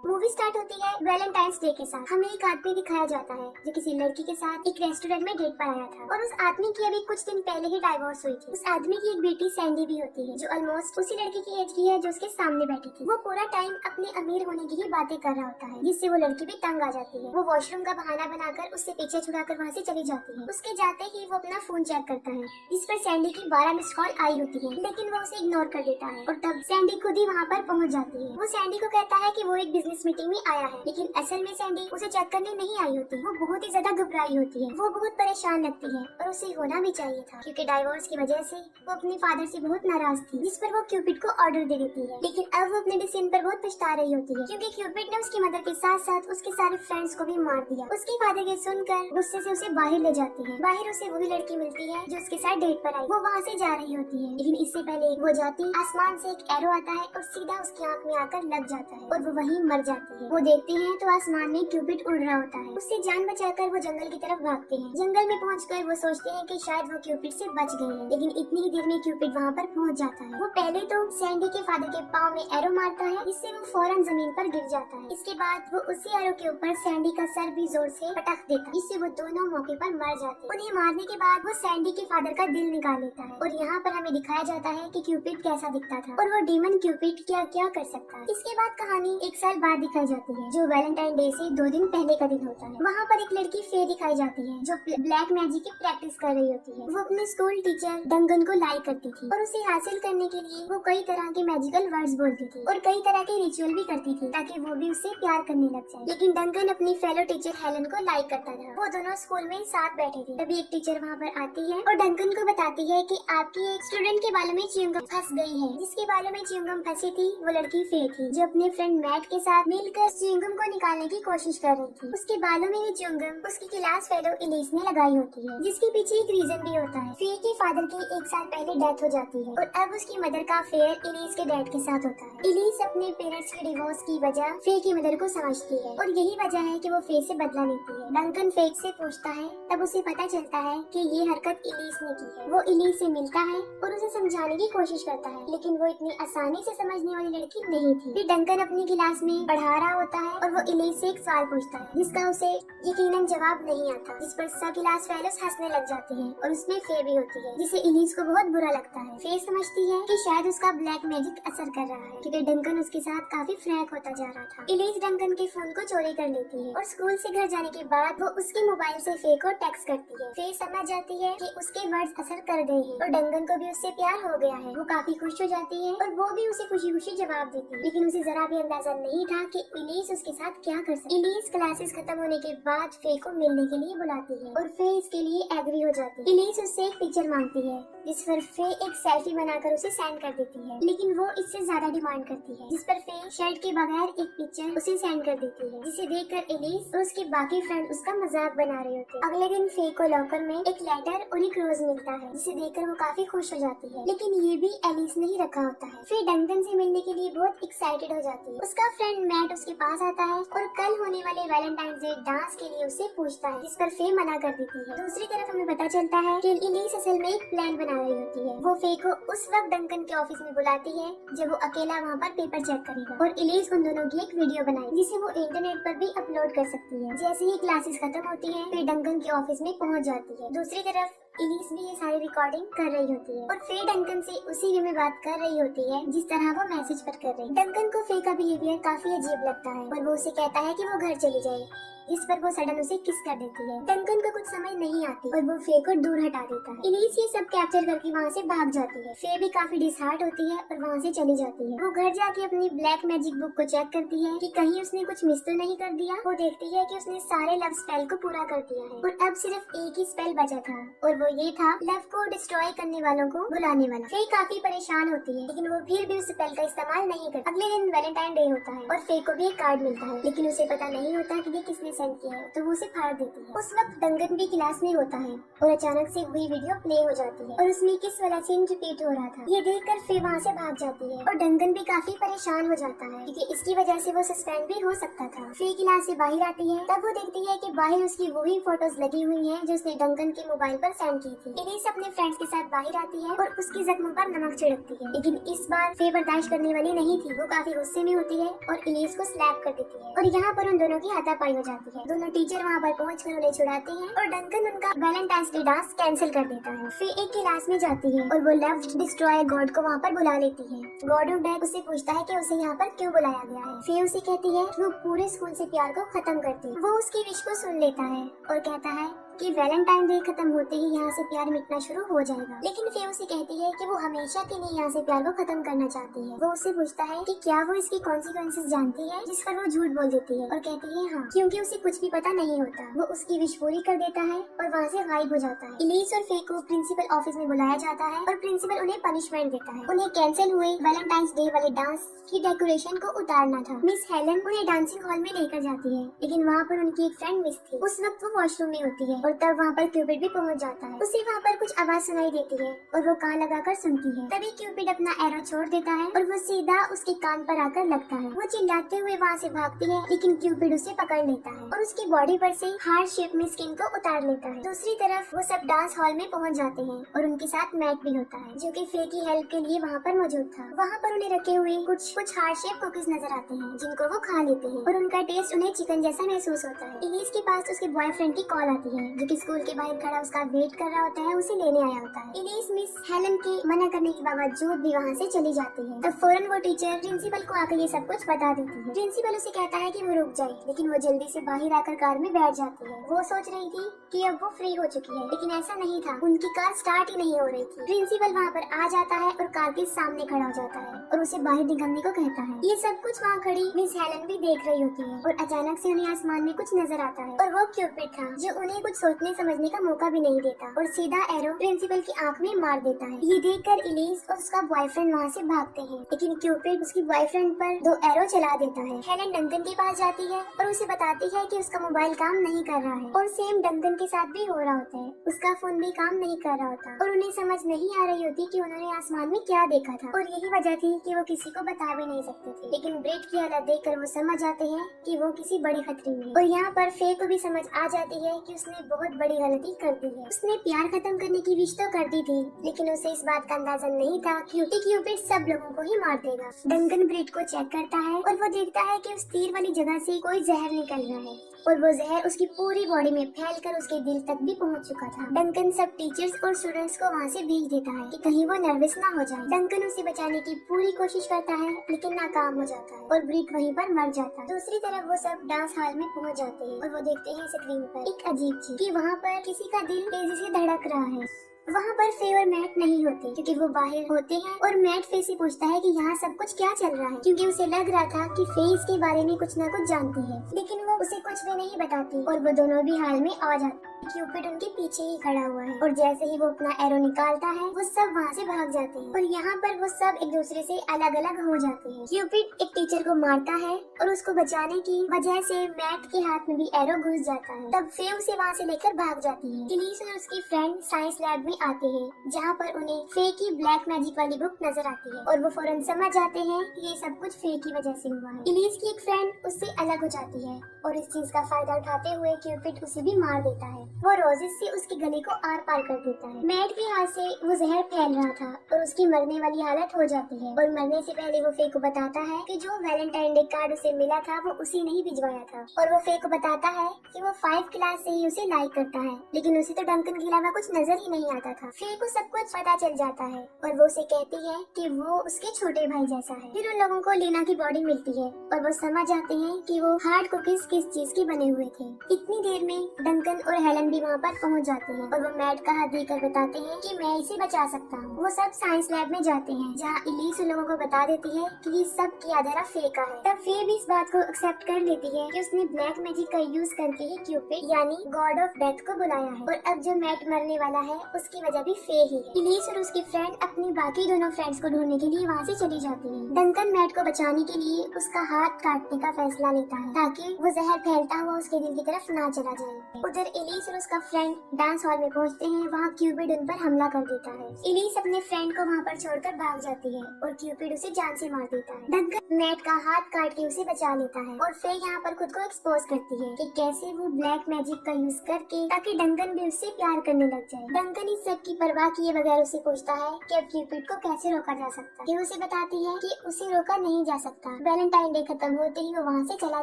Movie start होती है Valentine's day के साथ। हमें एक आदमी दिखाया जाता है जो किसी लड़की के साथ एक रेस्टोरेंट में डेट पर आया था और उस आदमी की अभी कुछ दिन पहले ही डाइवोर्स हुई थी। उस आदमी की एक बेटी सैंडी भी होती है जो ऑलमोस्ट उसी लड़की की एज की है जो उसके सामने बैठी थी। वो पूरा टाइम अपने अमीर होने की ही बातें कर रहा होता है जिससे वो लड़की भी तंग आ जाती है। वो वॉशरूम का बहाना बनाकर उससे पीछे छुड़ाकर वहाँ से चली जाती है। उसके जाते ही वो अपना फोन चेक करता है जिस पर सैंडी की 12 मिस कॉल आई होती है, लेकिन वो उसे इग्नोर कर देता है और तब सैंडी खुद ही वहाँ पर पहुँच जाती है। वो सैंडी को कहता है कि वो एक बिजनेस मीटिंग में आया है, लेकिन असल में सैंडी उसे चेक करने नहीं आई होती। वो बहुत ही ज्यादा घबराई होती है। वो बहुत परेशान लगती है और उसे होना भी चाहिए था क्योंकि डाइवोर्स की वजह से वो अपने फादर से बहुत नाराज थी, जिस पर वो क्यूपिड को ऑर्डर दे देती है। लेकिन अब वो अपने डिसीजन पर बहुत पछता रही होती है क्योंकि क्यूपिड ने उसकी मदर के साथ साथ उसके सारे फ्रेंड्स को भी मार दिया। उसके फादर के सुनकर गुस्से से उसे बाहर ले जाती है। बाहर उसे वही लड़की मिलती है जो उसके साथ डेट पर आई। वो वहाँ से जा रही होती है, लेकिन इससे पहले वो जाती आसमान से एक एरो आता है और सीधा उसकी आंख में आकर लग जाता है और वो वहीं मर जाती है। वो देखते हैं तो आसमान में क्यूपिड उड़ रहा होता है। उससे जान बचाकर वो जंगल की तरफ भागते हैं। जंगल में पहुंचकर वो सोचते हैं कि शायद वो क्यूपिड से बच गए हैं, लेकिन इतनी ही देर में क्यूपिड वहाँ पर पहुंच जाता है। वो पहले तो सैंडी के फादर के पाँव में एरो मारता है जिससे वो फौरन जमीन पर गिर जाता है। इसके बाद वो उसी एरो के ऊपर सैंडी का सर भी जोर से पटक देता है जिससे वो दोनों मौके पर मर जाते हैं। उन्हें मारने के बाद वो सैंडी के फादर का दिल निकाल लेता है और यहाँ पर हमें दिखाया जाता है कि क्यूपिड कैसा दिखता था और वो डीमन क्यूपिड क्या क्या कर सकता है। इसके बाद कहानी एक साल बाद दिखाई जाती है जो वैलेंटाइन डे से 2 दिन पहले का दिन होता है। वहाँ पर एक लड़की फे दिखाई जाती है जो ब्लैक मैजिक की प्रैक्टिस कर रही होती है। वो अपने स्कूल टीचर डंगन को लाइक करती थी और उसे हासिल करने के लिए वो कई तरह के मैजिकल वर्ड्स बोलती थी और कई तरह के रिचुअल भी करती थी ताकि वो भी उससे प्यार करने लग जाए। लेकिन डंगन अपनी फेलो टीचर हेलन को लाइक करता था। वो दोनों स्कूल में साथ बैठे थे। तभी एक टीचर वहाँ पर आती है और डंगन को बताती है कि आपकी एक स्टूडेंट के बालों में च्युइंगम फंस गई है। जिसके बालों में च्युइंगम फंसी थी वो लड़की फे थी जो अपने फ्रेंड मैट के साथ मिलकर च्युइंगम को निकालने की कोशिश कर रही थी। उसके बालों में भी च्युइंगम उसकी क्लास फेलो इलीस ने लगाई होती है जिसके पीछे एक रीजन भी होता है। फे के फादर की 1 साल पहले डेथ हो जाती है और अब उसकी मदर का अफेयर इलीस के डैड के साथ होता है। इलीस अपने पेरेंट्स के डिवोर्स की वजह फे की मदर को समझती है और यही वजह है कि वो फे से बदला लेती है। डंकन फे से पूछता है तब उसे पता चलता है कि ये हरकत इलीस ने की है। वो इलीस से मिलता है और उसे समझाने की कोशिश करता है, लेकिन वो इतनी आसानी से समझने वाली लड़की नहीं थी। फिर डंकन अपनी क्लास में पढ़ा रहा होता है और वो इलीस से एक सवाल पूछता है जिसका उसे यकीनन जवाब नहीं आता, जिस पर सब क्लास फेलोज हंसने लग जाते हैं और उसमें फे भी होती है जिसे इलीस को बहुत बुरा लगता है। फे समझती है कि शायद उसका ब्लैक मैजिक असर कर रहा है क्योंकि डंकन उसके साथ काफी फ्रैंक होता जा रहा था। इलीस डंकन के फोन को चोरी कर लेती है और स्कूल से घर जाने के बाद वो उसके मोबाइल से फे को टेक्स्ट करती है। फे समझ जाती है कि उसके वर्ड्स असर कर गए हैं और डंकन को भी उससे प्यार हो गया है। वो काफी खुश हो जाती है और वो भी उसे खुशी खुशी जवाब देती है, लेकिन उसे जरा भी अंदाजा नहीं था कि इलीस उसके साथ क्या कर सकती। इलीस क्लासेस खत्म होने के बाद फे को मिलने के लिए बुलाती है और फे इसके लिए एग्री हो जाती है। इलीस उससे एक पिक्चर मांगती है जिस पर फे एक सेल्फी बनाकर उसे सेंड कर देती है, लेकिन वो इससे ज्यादा डिमांड करती है जिस पर फे शर्ट के बगैर एक पिक्चर उसे सेंड कर देती है, जिसे देखकर इलीस और उसके बाकी फ्रेंड उसका मजाक बना रहे होते हैं। अगले दिन फे को लॉकर में एक लेटर और एक रोज मिलता है जिसे देखकर वो काफी खुश हो जाती है, लेकिन ये भी एलिस ने ही रखा होता है। फे डंकन से मिलने के लिए बहुत एक्साइटेड हो जाती है। उसका फ्रेंड मैट उसके पास आता है और कल होने वाले वैलेंटाइंस डे डांस के लिए उसे पूछता है, जिस पर फे मना कर देती है। दूसरी तरफ हमें पता चलता है कि इलीस असल में एक प्लान बना रही होती है। वो फे को उस वक्त डंकन के ऑफिस में बुलाती है जब वो अकेला वहाँ पर पेपर चेक करेगा और इलीस उन दोनों की एक वीडियो बनाई जिसे वो इंटरनेट पर भी अपलोड कर सकती है। जैसे ही क्लासेस खत्म होती है फिर डंकन के ऑफिस में पहुँच जाती है। दूसरी तरफ इलीस भी ये सारी रिकॉर्डिंग कर रही होती है और फे डंकन से उसी वे में बात कर रही होती है जिस तरह वो मैसेज पर कर रही है। डंकन को फे का बिहेवियर काफी अजीब लगता है और वो उसे कहता है कि वो घर चली जाए, इस पर वो सडन उसे किस कर देती है। डंकन को कुछ समझ नहीं आती और वो फे को दूर हटा देता है। इलीस ये सब कैप्चर करके वहाँ से भाग जाती है। फे भी काफी डिसहार्ट होती है और वहाँ से चली जाती है। वो घर जाके अपनी ब्लैक मैजिक बुक को चेक करती है कि कहीं उसने कुछ मिस तो नहीं कर दिया। वो देखती है कि उसने सारे लव स्पेल को पूरा कर दिया है और अब सिर्फ एक ही स्पेल बचा था और वो ये था लव को डिस्ट्रॉय करने वालों को बुलाने वाला। फे काफी परेशान होती है, लेकिन वो फिर भी उस स्पेल का इस्तेमाल नहीं करती। अगले दिन वैलेंटाइन डे होता है और फे को भी एक कार्ड मिलता है, लेकिन उसे पता नहीं होता कि ये किसने सेंड किया है, तो वो उसे फाड़ देती है। उस वक्त डंकन भी क्लास में होता है और अचानक से वही वीडियो प्ले हो जाती है और उसमें किस वाला सीन रिपीट हो रहा था। ये देखकर फे वहाँ से भाग जाती है और डंकन भी काफी परेशान हो जाता है क्योंकि इसकी वजह से वो सस्पेंड भी हो सकता था। फे क्लास से बाहर आती है तब वो देखती है कि बाहर उसकी वही फोटोज लगी हुई हैं जो उसने डंकन के मोबाइल पर सेंड प्लान की थी। इलीस अपने फ्रेंड्स के साथ बाहर आती है और उसके जख्मों पर नमक छिड़कती है, लेकिन इस बार फे बर्दाश्त करने वाली नहीं थी। वो काफी गुस्से में होती है और इलीस को स्लैप कर देती है और यहाँ पर उन दोनों की हाथापाई हो जाती है। दोनों टीचर वहाँ पर पहुँचकर उन्हें छुड़ाते हैं और डंकन उनका वैलेंटाइंस डे डांस कैंसिल कर देता है। फे एक क्लास में जाती है और वो लव डिस्ट्रॉय गॉड को वहाँ पर बुला लेती है। गॉड ऑफ डेथ उससे पूछता है कि उसे यहाँ पर क्यों बुलाया गया है। फे उसे कहती है कि वो पूरे स्कूल से प्यार को खत्म कर दे। वो उसकी विश को सुन लेता है और कहता है कि वैलेंटाइन डे खत्म होते ही यहाँ से प्यार मिटना शुरू हो जाएगा, लेकिन फे उसे कहती है कि वो हमेशा के लिए यहाँ से प्यार को खत्म करना चाहती है। वो उससे पूछता है कि क्या वो इसकी कॉन्सिक्वेंसेस जानती है, जिस पर वो झूठ बोल देती है और कहती है हाँ, क्योंकि उसे कुछ भी पता नहीं होता। वो उसकी विश पूरी कर देता है और वहाँ से गायब हो जाता है। इलीस और फे को प्रिंसिपल ऑफिस में बुलाया जाता है और प्रिंसिपल उन्हें पनिशमेंट देता है। उन्हें कैंसिल हुए वैलेंटाइंस डे वाले डांस की डेकोरेशन को उतारना था। मिस हेलन उन्हें डांसिंग हॉल में लेकर जाती है, लेकिन वहाँ पर उनकी एक फ्रेंड मिस थी। उस वक्त वो वॉशरूम में होती है और तब वहाँ पर क्यूपिड भी पहुँच जाता है। उसे वहाँ पर कुछ आवाज सुनाई देती है और वो कान लगाकर सुनती है। तभी क्यूपिड अपना एरो छोड़ देता है और वो सीधा उसके कान पर आकर लगता है। वो चिल्लाते हुए वहाँ से भागती है, लेकिन क्यूपिड उसे पकड़ लेता है और उसकी बॉडी पर से हार्ट शेप में स्किन को उतार लेता है। दूसरी तरफ वो सब डांस हॉल में पहुँच जाते हैं और उनके साथ मैट भी होता है, जो कि फे की हेल्प के लिए वहाँ पर मौजूद था। वहाँ पर उन्हें रखे हुए कुछ हार्ट शेप कुकीज नजर आते हैं, जिनको वो खा लेते हैं और उनका टेस्ट उन्हें चिकन जैसा महसूस होता है। इलीस के पास उसके बॉयफ्रेंड की कॉल आती है, जो कि स्कूल के बाहर खड़ा उसका वेट कर रहा होता है, उसे लेने आया होता है। इलीस मिस हेलन के मना करने के बावजूद भी वहाँ से चली जाती है। तब फौरन वो टीचर प्रिंसिपल को आकर ये सब कुछ बता देती है। प्रिंसिपल उसे कहता है कि वो रुक जाए, लेकिन वो जल्दी से बाहर आकर कार में बैठ जाती है। वो सोच रही थी कि अब वो फ्री हो चुकी है, लेकिन ऐसा नहीं था। उनकी कार स्टार्ट ही नहीं हो रही थी। प्रिंसिपल वहाँ पर आ जाता है और कार के सामने खड़ा हो जाता है और उसे बाहर निकलने को कहता है। ये सब कुछ वहाँ खड़ी मिस हेलन भी देख रही होती है और अचानक से उन्हें आसमान में कुछ नजर आता है और वो क्यूपिड था, जो उन्हें कुछ सोचने समझने का मौका भी नहीं देता और सीधा एरो प्रिंसिपल की आंख में मार देता है। ये देखकर इलीस और उसका बॉयफ्रेंड वहाँ से भागते हैं, लेकिन क्यूपिड उसकी बॉयफ्रेंड पर 2 एरो चला देता है। हेलन डंकन के पास जाती है और उसे बताती है कि उसका मोबाइल काम नहीं कर रहा है और सेम डंकन के साथ भी हो रहा होता है। उसका फोन भी काम नहीं कर रहा होता और उन्हें समझ नहीं आ रही होती कि उन्होंने आसमान में क्या देखा था और यही वजह थी कि वो किसी को बता भी नहीं सकते थे। लेकिन ब्रेड की हालत देखकर वो समझ जाते हैं कि वो किसी बड़े खतरे में। और यहाँ पर फे को भी समझ आ जाती है कि उसने बहुत बड़ी गलती कर दी है। उसने प्यार खत्म करने की विश तो कर दी थी, लेकिन उसे इस बात का अंदाजा नहीं था कि क्यूपिड सब लोगों को ही मार देगा। डंकन ब्रेड को चेक करता है और वो देखता है कि उस तीर वाली जगह से कोई जहर निकल रहा है और वो जहर उसकी पूरी बॉडी में फैलकर उसके दिल तक भी पहुंच चुका था। डंकन सब टीचर्स और स्टूडेंट्स को वहाँ से भेज देता है कि कहीं वो नर्वस ना हो जाए। डंकन उसे बचाने की पूरी कोशिश करता है, लेकिन नाकाम हो जाता है और ब्रिट वहीं पर मर जाता है। दूसरी तरफ वो सब डांस हॉल में पहुँच जाते हैं और वो देखते हैं स्क्रीन पर एक अजीब चीज कि वहाँ पर किसी का दिल तेजी से धड़क रहा है। वहाँ पर फे और मैट नहीं होते, क्योंकि वो बाहर होते हैं और मैट फे से पूछता है कि यहाँ सब कुछ क्या चल रहा है, क्योंकि उसे लग रहा था कि फे इसके बारे में कुछ न कुछ जानती है, लेकिन वो उसे कुछ भी नहीं बताती और वो दोनों भी हाल में आ जाते। क्यूपिड उनके पीछे ही खड़ा हुआ है और जैसे ही वो अपना एरो निकालता है वो सब वहाँ से भाग जाते हैं और यहाँ पर वो सब एक दूसरे से अलग अलग हो जाते हैं। क्यूपिड एक टीचर को मारता है और उसको बचाने की वजह से मैट के हाथ में भी एरो घुस जाता है। तब फे उसे वहाँ से लेकर भाग जाती है। इलीस और उसकी फ्रेंड साइंस लैब में आते हैं, जहाँ पर उन्हें फे की ब्लैक मैजिक वाली बुक नजर आती है और वो फौरन समझ जाते हैं कि ये सब कुछ फे की वजह से हुआ है। इलीस की एक फ्रेंड उससे अलग हो जाती है और इस चीज का फायदा उठाते हुए क्यूपिड उसे भी मार देता है। वो रोजेस से उसके गले को आर पार कर देता है। मैट के हाथ से वो जहर फैल रहा था और उसकी मरने वाली हालत हो जाती है और मरने से पहले वो फे को बताता है कि जो वैलेंटाइन डे कार्ड उसे मिला था वो उसी ने ही भिजवाया था और वो फे को बताता है कि वो 5 क्लास से ही उसे लाइक करता है, लेकिन उसे तो डंकन के अलावा कुछ नजर ही नहीं आता था। फे को सब कुछ पता चल जाता है और वो उसे कहती है कि वो उसके छोटे भाई जैसा है। फिर उन लोगों को लीना की बॉडी मिलती है और वो समझ जाते हैं कि वो हार्ड कुकीज किस चीज के बने हुए थे। इतनी देर में डंकन और हेलन भी वहाँ पर पहुँच जाते हैं और वो मैट का हाथ देकर बताते हैं कि मैं इसे बचा सकता हूँ। वो सब साइंस लैब में जाते हैं, जहाँ इलीस उन लोगों को बता देती है कि ये सब किया धरा फे का है। तब फे भी इस बात को एक्सेप्ट कर लेती है कि उसने ब्लैक मैजिक का यूज करके ही क्यूपिड यानी गॉड ऑफ डेथ को बुलाया है और अब जो मैट मरने वाला है उसकी वजह भी फे ही है। इलीस और उसकी फ्रेंड अपनी बाकी दोनों फ्रेंड्स को ढूंढने के लिए वहाँ से चली जाती है। डंकन मैट को बचाने के लिए उसका हाथ काटने का फैसला लेता है ताकि वो जहर फैलता हुआ उसके दिल की तरफ ना चला जाए। उधर इलीस और उसका फ्रेंड डांस हॉल में पहुंचते हैं, वहाँ क्यूपिड उन पर हमला कर देता है। एलिस अपने फ्रेंड को वहाँ पर छोड़कर भाग जाती है और क्यूपिड उसे जान से मार देता है। डंकन मैट का हाथ काट के उसे बचा लेता है और फिर यहाँ पर खुद को एक्सपोज करती है कि कैसे वो ब्लैक मैजिक का यूज करके ताकि डंकन भी उससे प्यार करने लग जाए। डंकन इस सब की परवाह किए बगैर उसे पूछता है कि अब क्यूपिड को कैसे रोका जा सकता है। फिर उसे बताती है कि उसे रोका नहीं जा सकता, वैलेंटाइन डे खत्म होते ही वो वहाँ से चला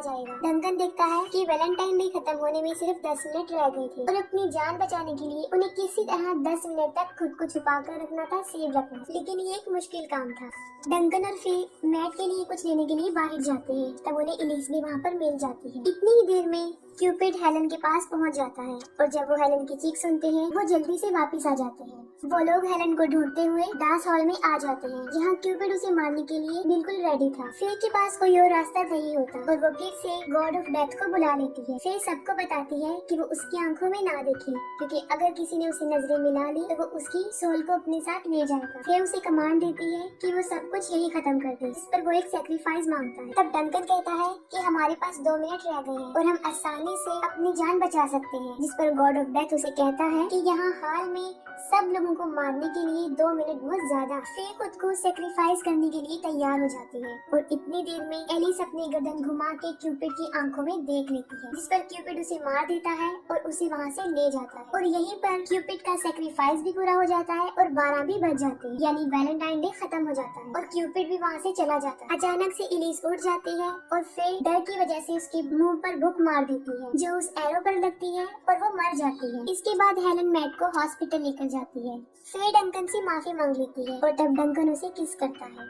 जाएगा। डंकन देखता है कि वैलेंटाइन डे खत्म होने में सिर्फ 10 मिनट रह गए थे और अपनी जान बचाने के लिए उन्हें किसी तरह 10 मिनट तक खुद को छुपा कर रखना था, सेव रखना। लेकिन ये एक मुश्किल काम था। डंकन और फे मैट के लिए कुछ लेने के लिए बाहर जाते हैं, तब उन्हें एलिस भी वहाँ पर मिल जाती है। इतनी ही देर में क्यूपिड हेलन के पास पहुँच जाता है और जब वो हेलन की चीख सुनते हैं वो जल्दी से वापस आ जाते हैं। वो लोग हेलन को ढूंढते हुए डांस हॉल में आ जाते हैं, जहाँ क्यूपिड उसे मारने के लिए बिल्कुल रेडी था। फे के पास कोई और रास्ता नहीं होता और वो फिर से गॉड ऑफ डेथ को बुला लेती है। फे सबको बताती है कि वो उसकी आंखों में ना देखे, क्योंकि अगर किसी ने उसे नजरें मिला ली तो वो उसकी सोल को अपने साथ ले जाएगा। फे उसे कमांड देती है कि वो सब कुछ यही खत्म कर दे, इस पर वो एक सेक्रीफाइस मांगता है। तब डंकन कहता है कि हमारे पास 2 मिनट रह गए हैं और हम आसानी से अपनी जान बचा सकते हैं, जिस पर गॉड ऑफ डेथ उसे कहता है कि यहाँ हाल में सब लोगों को मारने के लिए 2 मिनट बहुत ज्यादा। फे खुद को सेक्रीफाइस करने के लिए तैयार हो जाती है और इतनी देर में एलिस अपनी गर्दन घुमा के क्यूपिड की आंखों में देख लेती है, जिस पर क्यूपिड उसे मार देता है और उसे वहाँ से ले जाता है। और यहीं पर क्यूपिड का सेक्रीफाइस भी पूरा हो जाता है और 12 भी बज जाते हैं, यानी वैलेंटाइन डे खत्म हो जाता है और क्यूपिड भी वहाँ से चला जाता है। अचानक से एलिस उठ जाती है और फे डर की वजह से उसके मुंह पर बुक मार देती है, जो उस एरो पर लगती है और वो मर जाती है। इसके बाद हेलन मैट को हॉस्पिटल लेकर जाती है। फे डंकन से माफी मांग लेती है और तब डंकन उसे किस करता है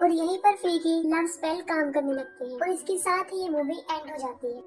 और यहीं पर फे की लव स्पेल काम करने लगती है और इसके साथ ही ये मूवी एंड हो जाती है।